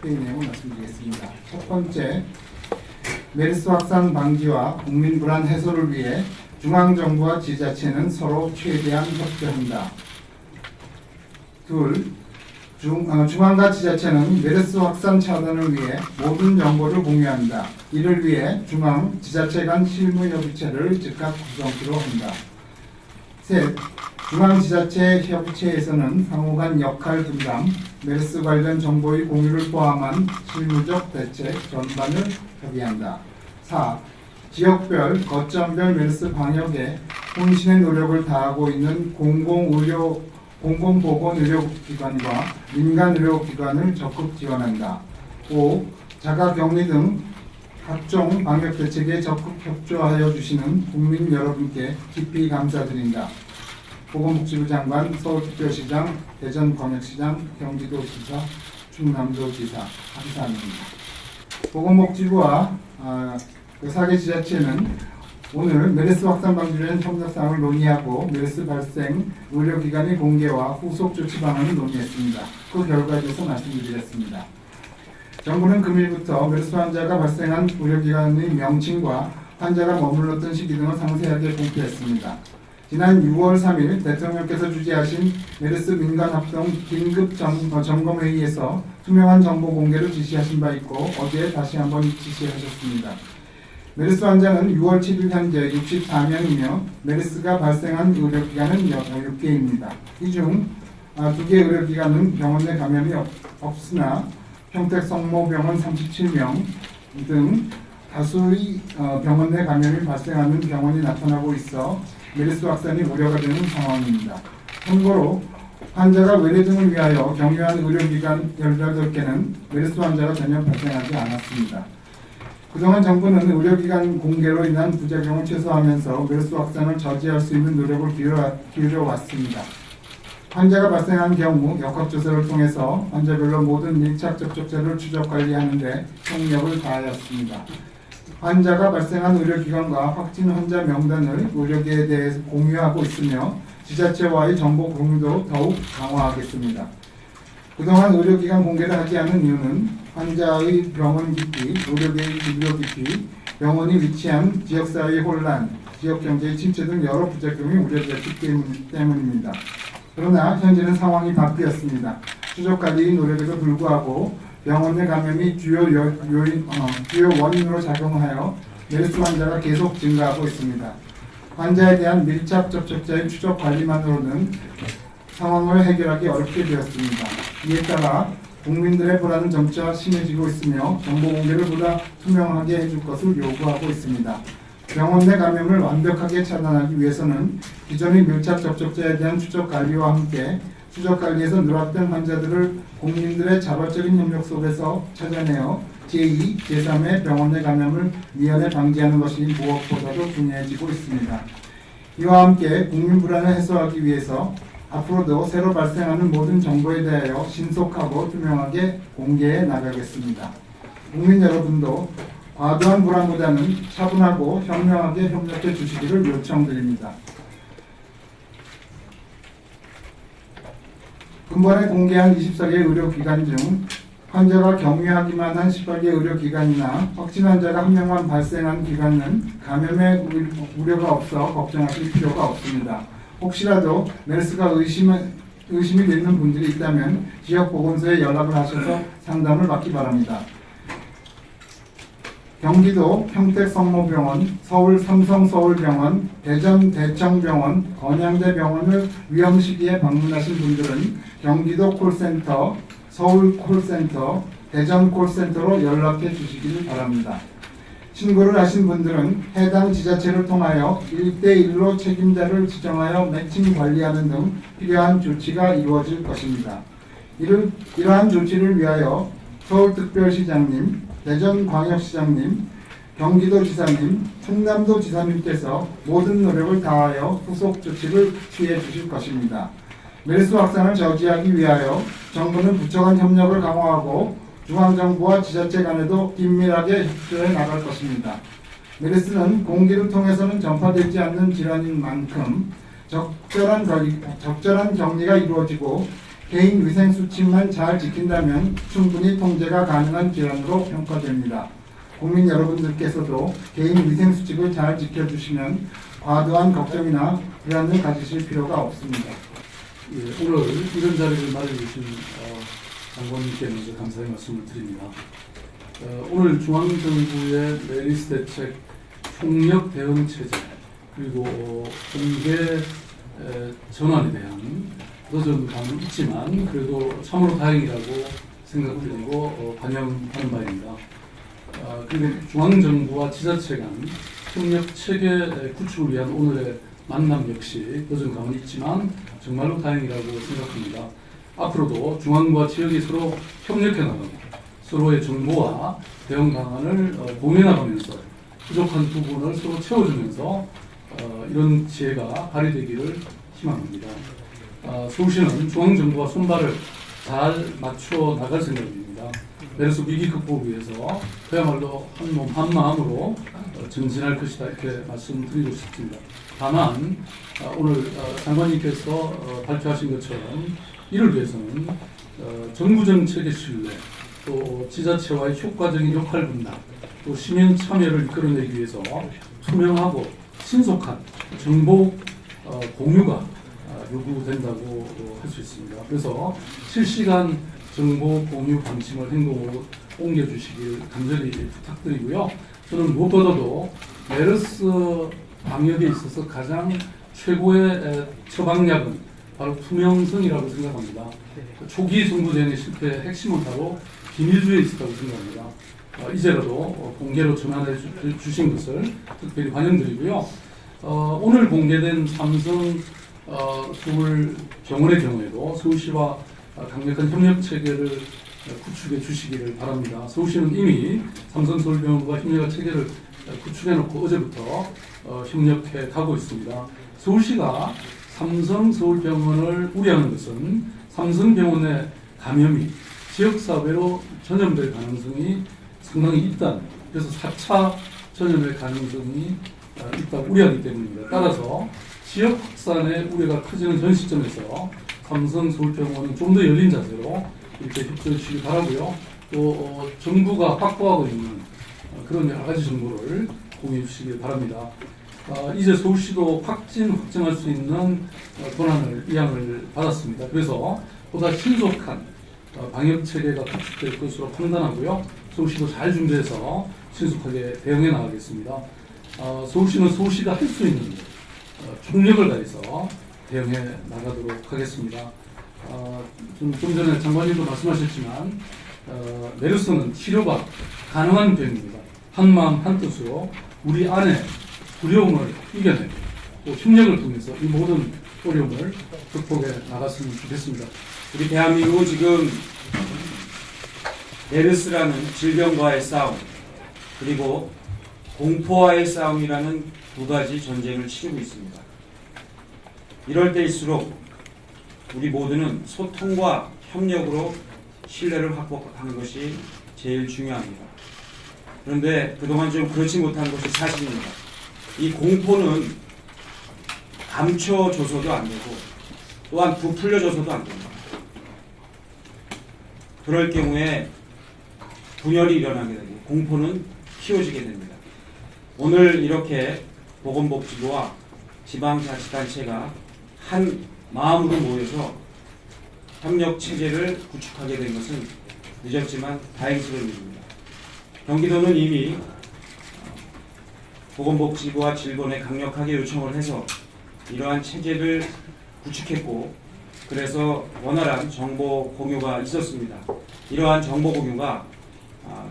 회의 내용을 말씀드리겠습니다. 첫 번째, 메르스 확산 방지와 국민 불안 해소를 위해 중앙정부와 지자체는 서로 최대한 협조한다. 둘, 중앙과 지자체는 메르스 확산 차단을 위해 모든 정보를 공유한다. 이를 위해 중앙, 지자체 간 실무협의체를 즉각 구성키로 한다. 셋, 중앙지자체협의체에서는 상호 간 역할 분담, 메르스 관련 정보의 공유를 포함한 실무적 대책 전반을 협의한다. 4. 지역별, 거점별 메르스 방역에 혼신의 노력을 다하고 있는 공공보건의료기관과 민간의료기관을 적극 지원한다. 5. 자가격리 등 각종 방역 대책에 적극 협조하여 주시는 국민 여러분께 깊이 감사드린다. 보건복지부 장관, 서울특별시장, 대전광역시장, 경기도지사, 충남도지사 감사합니다. 보건복지부와 4개 지자체는 오늘 메르스 확산 방지를 위한 협력사항을 논의하고 메르스 발생 의료기관의 공개와 후속 조치 방안을 논의했습니다. 그 결과에 대해서 말씀드리겠습니다. 정부는 금일부터 메르스 환자가 발생한 의료기관의 명칭과 환자가 머물렀던 시기 등을 상세하게 공개했습니다. 지난 6월 3일 대통령께서 주재하신 메르스 민간합동 긴급 점검회의에서 투명한 정보 공개를 지시하신 바 있고 어제 다시 한번 지시하셨습니다. 메르스 환자는 6월 7일 현재 64명이며 메르스가 발생한 의료기관은 6개입니다. 이 중 2개 의료기관은 병원 내 감염이 없으나 평택성모병원 37명 등 다수의 병원 내 감염이 발생하는 병원이 나타나고 있어 메르스 확산이 우려가 되는 상황입니다. 참고로 환자가 외래 등을 위하여 경유한 의료기관 18개는 메르스 환자가 전혀 발생하지 않았습니다. 그동안 정부는 의료기관 공개로 인한 부작용을 최소화하면서 메르스 확산을 저지할 수 있는 노력을 기울여왔습니다. 환자가 발생한 경우 역학조사를 통해서 환자별로 모든 밀착 접촉자를 추적 관리하는 데 총력을 다하였습니다. 환자가 발생한 의료기관과 확진 환자 명단을 의료계에 대해 공유하고 있으며 지자체와의 정보 공유도 더욱 강화하겠습니다. 그동안 의료기관 공개를 하지 않은 이유는 환자의 병원 깊이, 의료계의 진료 깊이, 병원이 위치한 지역사회의 혼란, 지역경제의 침체 등 여러 부작용이 우려됐기 때문입니다. 그러나 현재는 상황이 바뀌었습니다. 추적관리의 노력에도 불구하고 병원 내 감염이 주요 원인으로 작용하여 메르스 환자가 계속 증가하고 있습니다. 환자에 대한 밀착 접촉자의 추적 관리만으로는 상황을 해결하기 어렵게 되었습니다. 이에 따라 국민들의 불안은 점차 심해지고 있으며 정보 공개를 보다 투명하게 해줄 것을 요구하고 있습니다. 병원 내 감염을 완벽하게 차단하기 위해서는 기존의 밀착 접촉자에 대한 추적 관리와 함께 추적 관리에서 누락된 환자들을 국민들의 자발적인 협력 속에서 찾아내어 제2, 제3의 병원 내 감염을 미연에 방지하는 것이 무엇보다도 중요해지고 있습니다. 이와 함께 국민 불안을 해소하기 위해서 앞으로도 새로 발생하는 모든 정보에 대하여 신속하고 투명하게 공개해 나가겠습니다. 국민 여러분도 과도한 불안보다는 차분하고 현명하게 협력해 주시기를 요청드립니다. 근본에 공개한 24개 의료기관 중 환자가 경유하기만 한 18개 의료기관이나 확진 환자가 한 명만 발생한 기관은 감염의 우려가 없어 걱정하실 필요가 없습니다. 혹시라도 메르스가 의심이 되는 분들이 있다면 지역보건소에 연락을 하셔서 상담을 받기 바랍니다. 경기도 평택성모병원, 서울 삼성서울병원, 대전 대청병원, 건양대병원을 위험 시기에 방문하신 분들은 경기도 콜센터, 서울 콜센터, 대전 콜센터로 연락해 주시기를 바랍니다. 신고를 하신 분들은 해당 지자체를 통하여 1대1로 책임자를 지정하여 매칭 관리하는 등 필요한 조치가 이루어질 것입니다. 이러한 조치를 위하여 서울특별시장님, 대전광역시장님, 경기도지사님, 충남도지사님께서 모든 노력을 다하여 후속 조치를 취해 주실 것입니다. 메르스 확산을 저지하기 위하여 정부는 부처 간 협력을 강화하고 중앙정부와 지자체 간에도 긴밀하게 협조해 나갈 것입니다. 메르스는 공기를 통해서는 전파되지 않는 질환인 만큼 적절한 격리가 이루어지고 개인 위생 수칙만 잘 지킨다면 충분히 통제가 가능한 질환으로 평가됩니다. 국민 여러분들께서도 개인 위생 수칙을 잘 지켜주시면 과도한 걱정이나 불안을 가지실 필요가 없습니다. 예, 오늘 이런 자리를 마련해주신 장관님께 먼저 감사의 말씀을 드립니다. 오늘 중앙정부의 메르스 대책 총력 대응 체제 그리고 공개 전환에 대한 늦은 감은 있지만 그래도 참으로 다행이라고 생각드리고 반영하는 바입니다. 그리고 중앙정부와 지자체 간 협력 체계 구축을 위한 오늘의 만남 역시 늦은 감은 있지만 정말로 다행이라고 생각합니다. 앞으로도 중앙과 지역이 서로 협력해 나가고 서로의 정보와 대응 방안을 공유해 나가면서 부족한 부분을 서로 채워주면서 이런 지혜가 발휘되기를 희망합니다. 서울시는 중앙정부와 손발을 잘 맞춰 나갈 생각입니다. 메르스 위기 극복을 위해서 그야말로 한 몸 한 마음으로 전진할 것이다 이렇게 말씀드리고 싶습니다. 다만 오늘 장관님께서 발표하신 것처럼 이를 위해서는 정부 정책의 신뢰, 또 지자체와의 효과적인 역할 분담, 또 시민 참여를 이끌어내기 위해서 투명하고 신속한 정보 공유가 요구된다고 할 수 있습니다. 그래서 실시간 정보 공유 방침을 행동으로 옮겨주시길 간절히 부탁드리고요. 저는 무엇보다도 메르스 방역에 있어서 가장 최고의 처방약은 바로 투명성이라고 생각합니다. 초기 정부 대응의 실패의 핵심은 바로 비밀주의에 있었다고 생각합니다. 이제라도 공개로 전환해 주신 것을 특별히 환영드리고요. 오늘 공개된 삼성 서울 병원의 경우에도 서울시와 강력한 협력 체계를 구축해 주시기를 바랍니다. 서울시는 이미 삼성 서울병원과 협력 체계를 구축해 놓고 어제부터 협력해 가고 있습니다. 서울시가 삼성 서울병원을 우려하는 것은 삼성병원의 감염이 지역사회로 전염될 가능성이 상당히 있다. 그래서 4차 전염의 가능성이 있다고 우려하기 때문입니다. 따라서 지역 확산의 우려가 커지는 전 시점에서 삼성 서울병원은 좀 더 열린 자세로 이렇게 협조해 주시기 바라고요. 또 정부가 확보하고 있는 그런 여러 가지 정보를 공유해 주시기 바랍니다. 이제 서울시도 확정할 수 있는 권한을 이양을 받았습니다. 그래서 보다 신속한 방역 체계가 구축될 것으로 판단하고요. 서울시도 잘 준비해서 신속하게 대응해 나가겠습니다. 서울시는 서울시가 할 수 있는 총력을 다해서 대응해 나가도록 하겠습니다. 좀 전에 장관님도 말씀하셨지만 메르스는 치료가 가능한 병입니다. 한마음 한뜻으로 우리 안에 두려움을 이겨내고 또 협력을 통해서 이 모든 어려움을 극복해 나갔으면 좋겠습니다. 우리 대한민국은 지금 메르스라는 질병과의 싸움 그리고 공포와의 싸움이라는 두 가지 전쟁을 치르고 있습니다. 이럴 때일수록 우리 모두는 소통과 협력으로 신뢰를 확보하는 것이 제일 중요합니다. 그런데 그동안 좀 그렇지 못한 것이 사실입니다. 이 공포는 감춰줘서도 안 되고 또한 부풀려줘서도 안 됩니다. 그럴 경우에 분열이 일어나게 되고 공포는 키워지게 됩니다. 오늘 이렇게 보건복지부와 지방자치단체가 한 마음으로 모여서 협력체제를 구축하게 된 것은 늦었지만 다행스러운 일입니다. 경기도는 이미 보건복지부와 질본에 강력하게 요청을 해서 이러한 체제를 구축했고 그래서 원활한 정보 공유가 있었습니다. 이러한 정보 공유가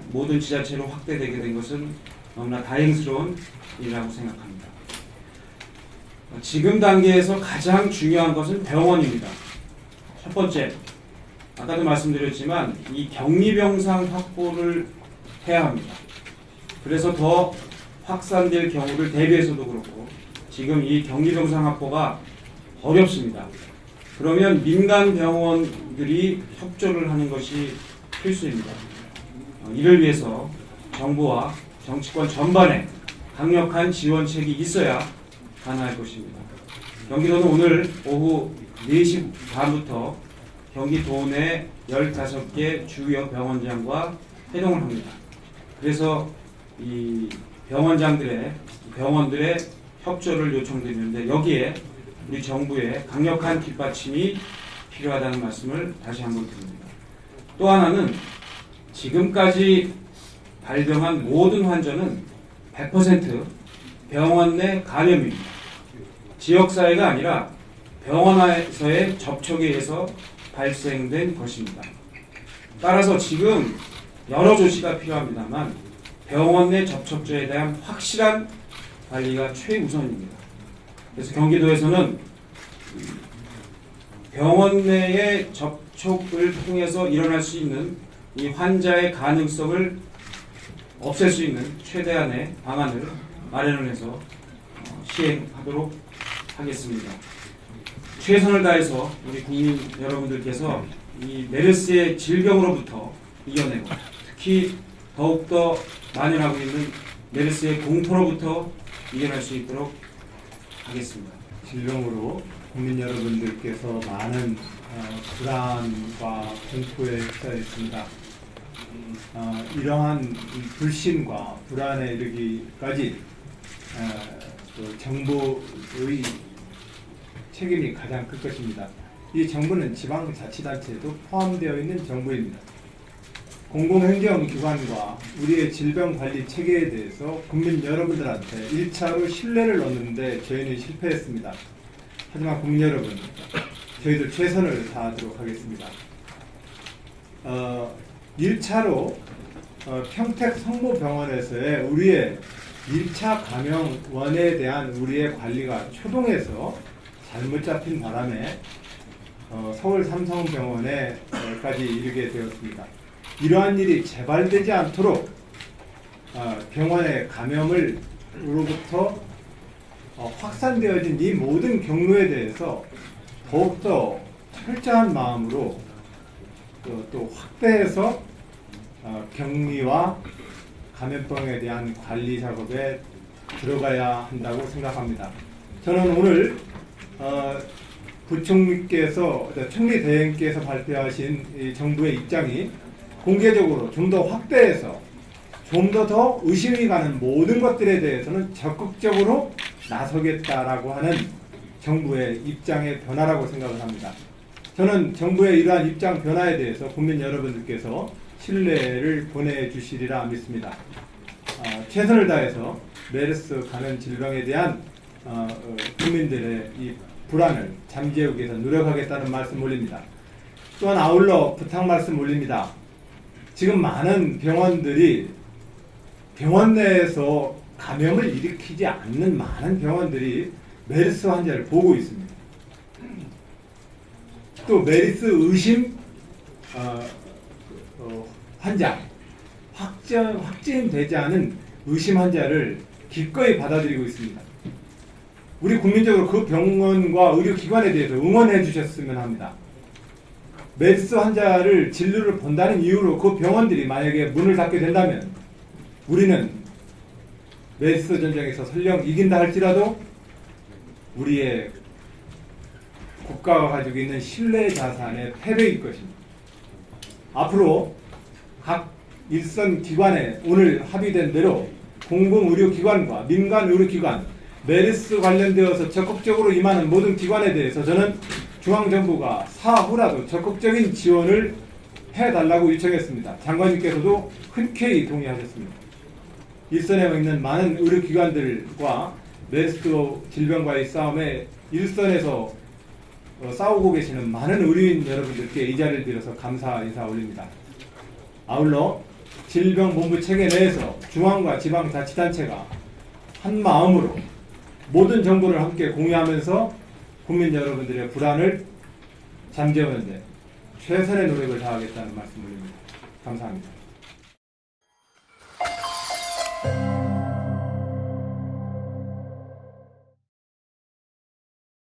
모든 지자체로 확대되게 된 것은 너무나 다행스러운 일이라고 생각합니다. 지금 단계에서 가장 중요한 것은 병원입니다. 첫 번째, 아까도 말씀드렸지만 이 격리병상 확보를 해야 합니다. 그래서 더 확산될 경우를 대비해서도 그렇고 지금 이 격리병상 확보가 어렵습니다. 그러면 민간 병원들이 협조를 하는 것이 필수입니다. 이를 위해서 정부와 정치권 전반에 강력한 지원책이 있어야 가능할 것입니다. 경기도는 오늘 오후 4시 반부터 경기도 내 15개 주요 병원장과 회동을 합니다. 그래서 이 병원들의 협조를 요청드리는데 여기에 우리 정부의 강력한 뒷받침이 필요하다는 말씀을 다시 한번 드립니다. 또 하나는 지금까지 발병한 모든 환자는 100% 병원 내 감염입니다. 지역사회가 아니라 병원에서의 접촉에 의해서 발생된 것입니다. 따라서 지금 여러 조치가 필요합니다만 병원 내 접촉자에 대한 확실한 관리가 최우선입니다. 그래서 경기도에서는 병원 내의 접촉을 통해서 일어날 수 있는 이 환자의 가능성을 없앨 수 있는 최대한의 방안을 마련을 해서 시행하도록 하겠습니다. 최선을 다해서 우리 국민 여러분들께서 이 메르스의 질병으로부터 이겨내고 특히 더욱더 만연하고 있는 메르스의 공포로부터 이겨낼 수 있도록 하겠습니다. 질병으로 국민 여러분들께서 많은 불안과 공포에 휩싸였습니다. 이러한 불신과 불안에 이르기까지 정부의 책임이 가장 클 것입니다. 이 정부는 지방자치단체에도 포함되어 있는 정부입니다. 공공행정기관과 우리의 질병관리 체계에 대해서 국민 여러분들한테 1차로 신뢰를 얻는데 저희는 실패했습니다. 하지만 국민 여러분, 저희도 최선을 다하도록 하겠습니다. 1차로 평택 성모병원에서의 우리의 1차 감염원에 대한 우리의 관리가 초동해서 잘못 잡힌 바람에 서울 삼성병원에까지 이르게 되었습니다. 이러한 일이 재발되지 않도록 병원의 감염으로부터 확산되어진 이 모든 경로에 대해서 더욱더 철저한 마음으로 또 확대해서 격리와 감염병에 대한 관리 작업에 들어가야 한다고 생각합니다. 저는 오늘 부총리께서 총리 대행께서 발표하신 이 정부의 입장이 공개적으로 좀 더 확대해서 좀 더 의심이 가는 모든 것들에 대해서는 적극적으로 나서겠다라고 하는 정부의 입장의 변화라고 생각을 합니다. 저는 정부의 이러한 입장 변화에 대해서 국민 여러분들께서 신뢰를 보내주시리라 믿습니다. 최선을 다해서 메르스 감염 질병에 대한 국민들의 이 불안을 잠재우기 위해서 노력하겠다는 말씀 올립니다. 또한 아울러 부탁 말씀 올립니다. 지금 많은 병원들이 병원 내에서 감염을 일으키지 않는 많은 병원들이 메르스 환자를 보고 있습니다. 또 메르스 의심 환자, 확진되지 않은 의심 환자를 기꺼이 받아들이고 있습니다. 우리 국민적으로 그 병원과 의료기관에 대해서 응원해 주셨으면 합니다. 메르스 환자를 진료를 본다는 이유로 그 병원들이 만약에 문을 닫게 된다면 우리는 메르스 전쟁에서 설령 이긴다 할지라도 우리의 국가가 가지고 있는 신뢰 자산의 패배일 것입니다. 앞으로 각 일선 기관에 오늘 합의된 대로 공공의료기관과 민간의료기관 메르스 관련되어서 적극적으로 임하는 모든 기관에 대해서 저는 중앙정부가 사후라도 적극적인 지원을 해달라고 요청했습니다. 장관님께서도 흔쾌히 동의하셨습니다. 일선에 있는 많은 의료기관들과 메르스 질병과의 싸움에 일선에서 싸우고 계시는 많은 의료인 여러분들께 이 자리를 빌어서 감사 인사 올립니다. 아울러 질병본부 체계 내에서 중앙과 지방자치단체가 한 마음으로 모든 정보를 함께 공유하면서 국민 여러분들의 불안을 잠재우는데 최선의 노력을 다하겠다는 말씀 올립니다. 감사합니다.